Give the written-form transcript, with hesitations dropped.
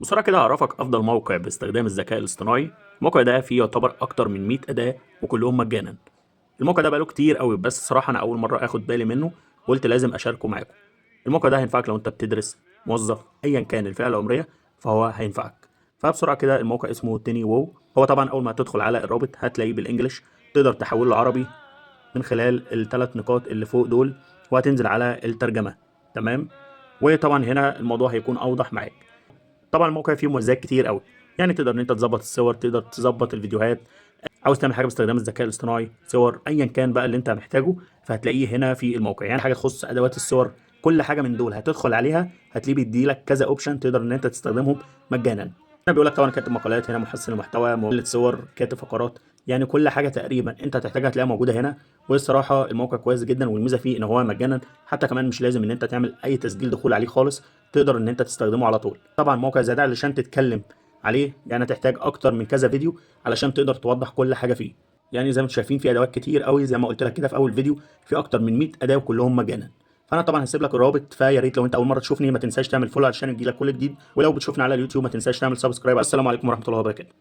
بسرعة كده هعرفك أفضل موقع باستخدام الذكاء الاصطناعي. الموقع ده فيه يعتبر أكتر من 100 أداة وكلهم مجانا. الموقع ده بقاله كتير قوي، بس الصراحة أنا أول مرة آخد بالي منه وقلت لازم أشاركه معاكم. الموقع ده هينفعك لو أنت بتدرس، موظف، أيا كان الفئة العمرية، فهو هينفعك. فبسرعة كده الموقع اسمه تيني وو. هو طبعا أول ما تدخل على الرابط هتلاقيه بالإنجلش، تقدر تحوله لعربي من خلال الثلاث نقاط اللي فوق دول، وهتنزل على الترجمة. تمام. وطبعا هنا الموضوع هيكون أوضح معاك. طبعا الموقع فيه مميزات كتير قوي، يعني تقدر ان انت تظبط الصور، تقدر تظبط الفيديوهات، عاوز تعمل حاجه باستخدام الذكاء الاصطناعي، صور، ايا كان بقى اللي انت محتاجه، فهتلاقيه هنا في الموقع. يعني حاجه تخص ادوات الصور، كل حاجه من دول هتدخل عليها هتلاقيه بيديلك كذا اوبشن تقدر ان انت تستخدمهم مجانا. هنا بيقول لك طبعا كاتب مقالات، هنا محسن المحتوى، مولد صور، كاتب فقرات، يعني كل حاجه تقريبا انت هتحتاجها هتلاقيها موجوده هنا. والصراحه الموقع كويس جدا، والميزه فيه ان هو مجانا، حتى كمان مش لازم ان انت تعمل اي تسجيل دخول عليه خالص، تقدر ان انت تستخدمه على طول. طبعا موقع زي ده علشان تتكلم عليه يعني هتحتاج اكتر من كذا فيديو علشان تقدر توضح كل حاجه فيه. يعني زي ما انتم شايفين في ادوات كتير قوي، زي ما قلت لك كده في اول فيديو، في اكتر من 100 اداه وكلهم مجانا. فانا طبعا هسيب لك الرابط، فيا ريت لو انت اول مره تشوفني ما تنساش تعمل فولو علشان يجيلك كل جديد، ولو بتشوفني على اليوتيوب ما تنساش تعمل سبسكرايب. السلام عليكم ورحمه الله وبركاته.